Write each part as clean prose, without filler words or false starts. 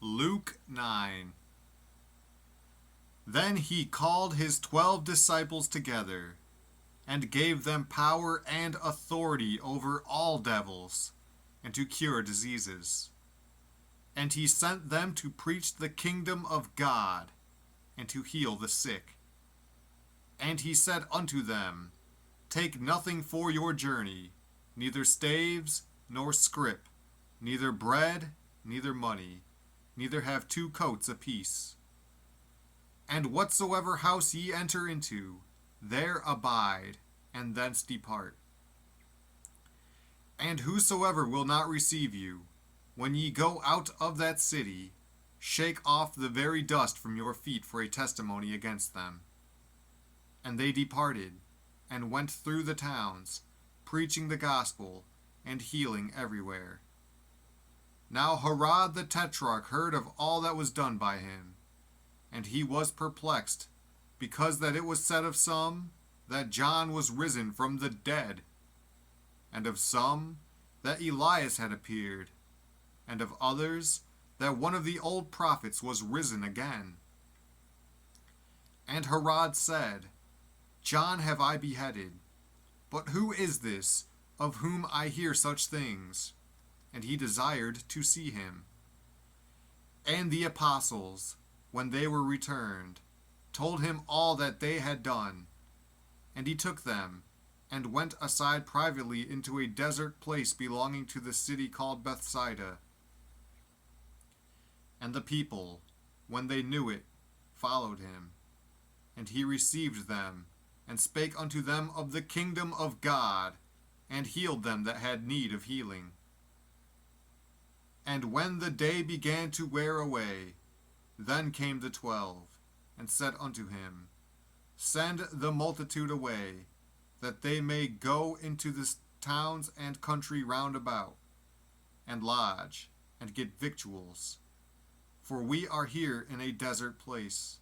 Luke 9. Then he called his 12 disciples together, and gave them power and authority over all devils, and to cure diseases. And he sent them to preach the kingdom of God, and to heal the sick. And he said unto them, Take nothing for your journey, neither staves, nor scrip, neither bread, neither money, neither have 2 coats apiece. And whatsoever house ye enter into, there abide, and thence depart. And whosoever will not receive you, when ye go out of that city, shake off the very dust from your feet for a testimony against them. And they departed, and went through the towns, preaching the gospel, and healing everywhere. Now Herod the Tetrarch heard of all that was done by him, and he was perplexed, because that it was said of some, that John was risen from the dead, and of some, that Elias had appeared, and of others, that one of the old prophets was risen again. And Herod said, John have I beheaded, but who is this, of whom I hear such things? And he desired to see him. And the apostles, when they were returned, told him all that they had done. And he took them, and went aside privately into a desert place belonging to the city called Bethsaida. And the people, when they knew it, followed him. And he received them, and spake unto them of the kingdom of God, and healed them that had need of healing. And when the day began to wear away, then came the 12, and said unto him, Send the multitude away, that they may go into the towns and country round about, and lodge, and get victuals. For we are here in a desert place.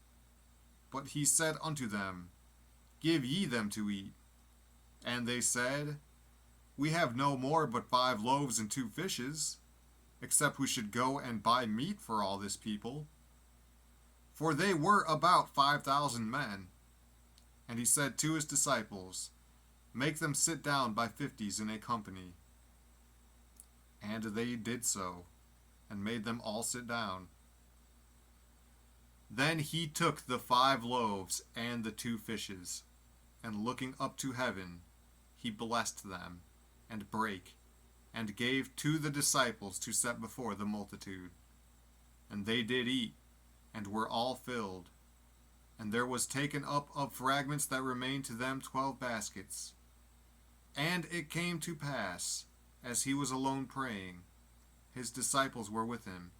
But he said unto them, Give ye them to eat. And they said, We have no more but 5 loaves and 2 fishes, except we should go and buy meat for all this people. For they were about 5,000 men. And he said to his disciples, Make them sit down by 50s in a company. And they did so, and made them all sit down. Then he took the 5 loaves and the 2 fishes, and looking up to heaven, he blessed them, and brake, and gave to the disciples to set before the multitude. And they did eat, and were all filled. And there was taken up of fragments that remained to them 12 baskets. And it came to pass, as he was alone praying, his disciples were with him.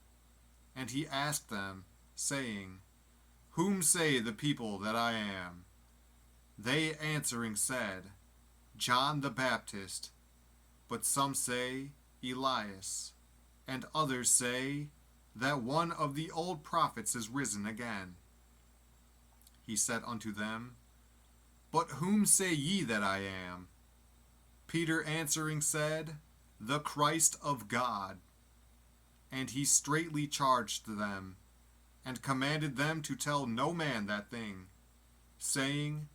And he asked them, saying, Whom say the people that I am? They answering said, John the Baptist, but some say, Elias, and others say, that one of the old prophets is risen again. He said unto them, But whom say ye that I am? Peter answering said, The Christ of God. And he straitly charged them, and commanded them to tell no man that thing, saying,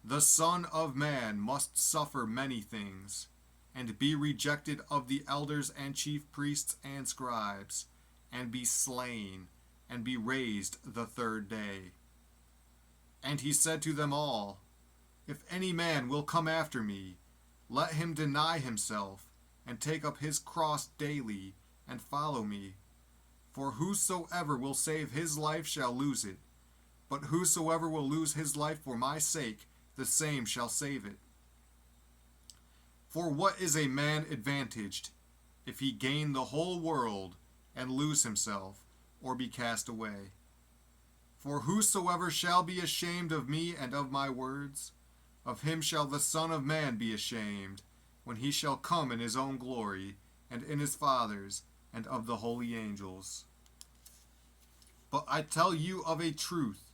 The Son of Man must suffer many things, and be rejected of the elders and chief priests and scribes, and be slain, and be raised the 3rd day. And he said to them all, If any man will come after me, let him deny himself, and take up his cross daily, and follow me. For whosoever will save his life shall lose it, but whosoever will lose his life for my sake, the same shall save it. For what is a man advantaged, if he gain the whole world, and lose himself, or be cast away? For whosoever shall be ashamed of me and of my words, of him shall the Son of Man be ashamed, when he shall come in his own glory, and in his Father's, and of the holy angels. But I tell you of a truth,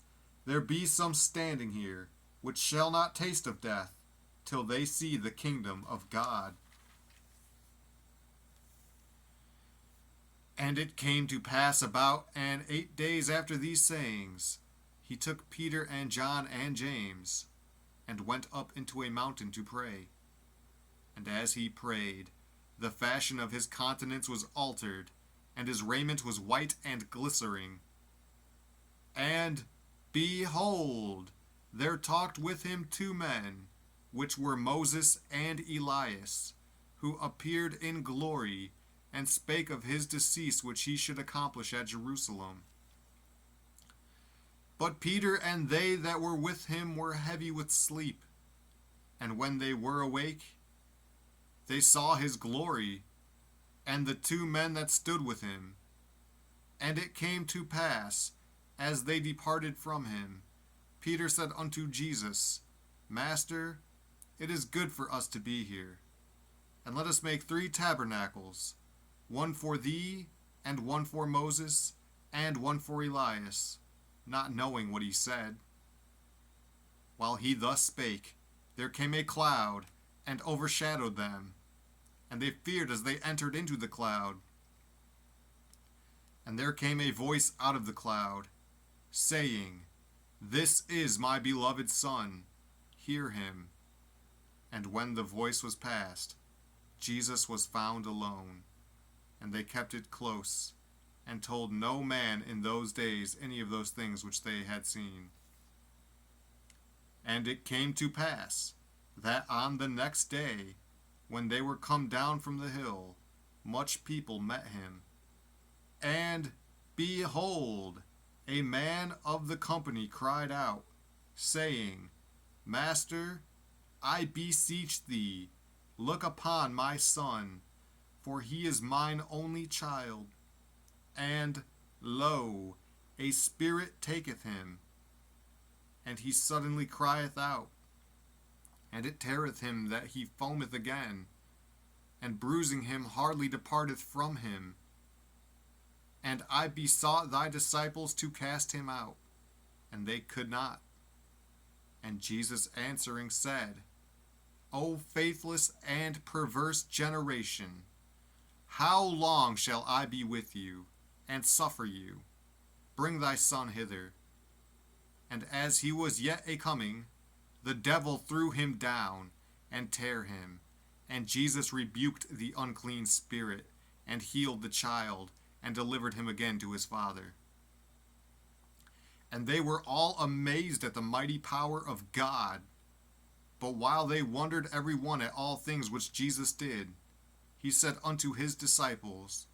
there be some standing here, which shall not taste of death, till they see the kingdom of God. And it came to pass about 8 days after these sayings, he took Peter and John and James, and went up into a mountain to pray. And as he prayed, the fashion of his countenance was altered, and his raiment was white and glistering. And, behold, there talked with him 2 men, which were Moses and Elias, who appeared in glory, and spake of his decease which he should accomplish at Jerusalem. But Peter and they that were with him were heavy with sleep. And when they were awake, they saw his glory, and the 2 men that stood with him. And it came to pass, as they departed from him, Peter said unto Jesus, Master, it is good for us to be here. And let us make 3 tabernacles, one for thee, and one for Moses, and one for Elias, not knowing what he said. While he thus spake, there came a cloud, and overshadowed them, and they feared as they entered into the cloud. And there came a voice out of the cloud, saying, This is my beloved Son, hear him. And when the voice was past, Jesus was found alone, and they kept it close, and told no man in those days any of those things which they had seen. And it came to pass, that on the next day, when they were come down from the hill, much people met him. And, behold, a man of the company cried out, saying, Master, I beseech thee, look upon my son, for he is mine only child. And, lo, a spirit taketh him, and he suddenly crieth out, and it teareth him that he foameth again, and bruising him hardly departeth from him. And I besought thy disciples to cast him out, and they could not. And Jesus answering said, O faithless and perverse generation, how long shall I be with you, and suffer you? Bring thy son hither. And as he was yet a coming, the devil threw him down, and tare him. And Jesus rebuked the unclean spirit, and healed the child, and delivered him again to his father. And they were all amazed at the mighty power of God. But while they wondered every one at all things which Jesus did, he said unto his disciples,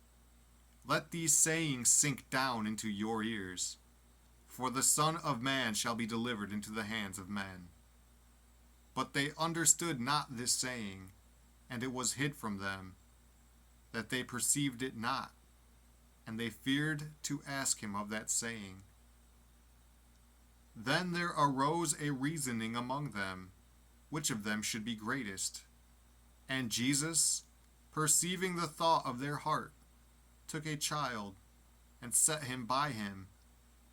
Let these sayings sink down into your ears, for the Son of Man shall be delivered into the hands of men. But they understood not this saying, and it was hid from them, that they perceived it not, and they feared to ask him of that saying. Then there arose a reasoning among them, which of them should be greatest. And Jesus, perceiving the thought of their heart, took a child, and set him by him,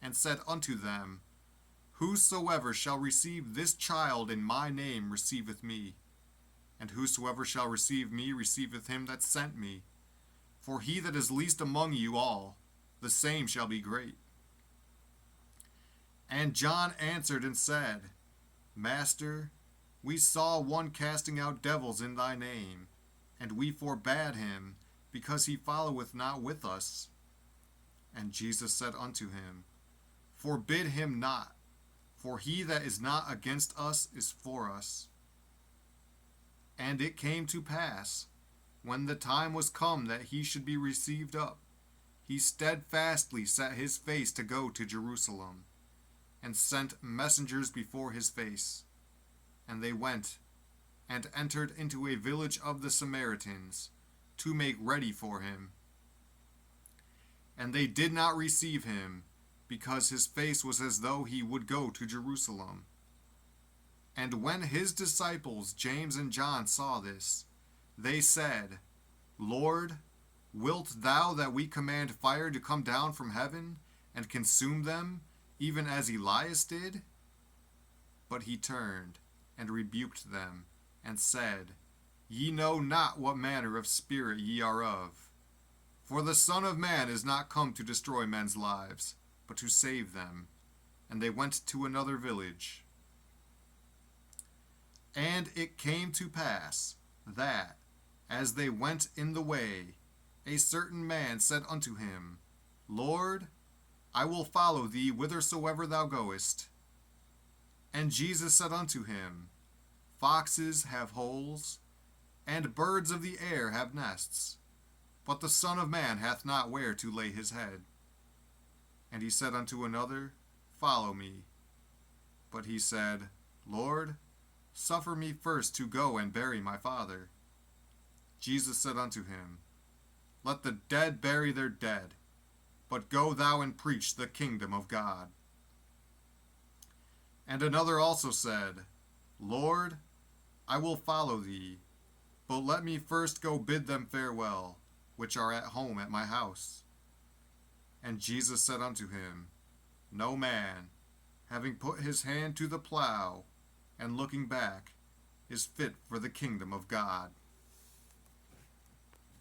and said unto them, Whosoever shall receive this child in my name receiveth me, and whosoever shall receive me receiveth him that sent me. For he that is least among you all, the same shall be great. And John answered and said, Master, we saw one casting out devils in thy name, and we forbade him, because he followeth not with us. And Jesus said unto him, Forbid him not, for he that is not against us is for us. And it came to pass, when the time was come that he should be received up, he steadfastly set his face to go to Jerusalem, and sent messengers before his face. And they went, and entered into a village of the Samaritans, to make ready for him. And they did not receive him, because his face was as though he would go to Jerusalem. And when his disciples James and John saw this, they said, Lord, wilt thou that we command fire to come down from heaven, and consume them, even as Elias did? But he turned, and rebuked them, and said, Ye know not what manner of spirit ye are of. For the Son of Man is not come to destroy men's lives, but to save them. And they went to another village. And it came to pass that, as they went in the way, a certain man said unto him, Lord, I will follow thee whithersoever thou goest. And Jesus said unto him, Foxes have holes, and birds of the air have nests, but the Son of Man hath not where to lay his head. And he said unto another, Follow me. But he said, Lord, suffer me first to go and bury my father. Jesus said unto him, Let the dead bury their dead, but go thou and preach the kingdom of God. And another also said, Lord, I will follow thee, but let me first go bid them farewell, which are at home at my house. And Jesus said unto him, No man, having put his hand to the plough, and looking back, is fit for the kingdom of God.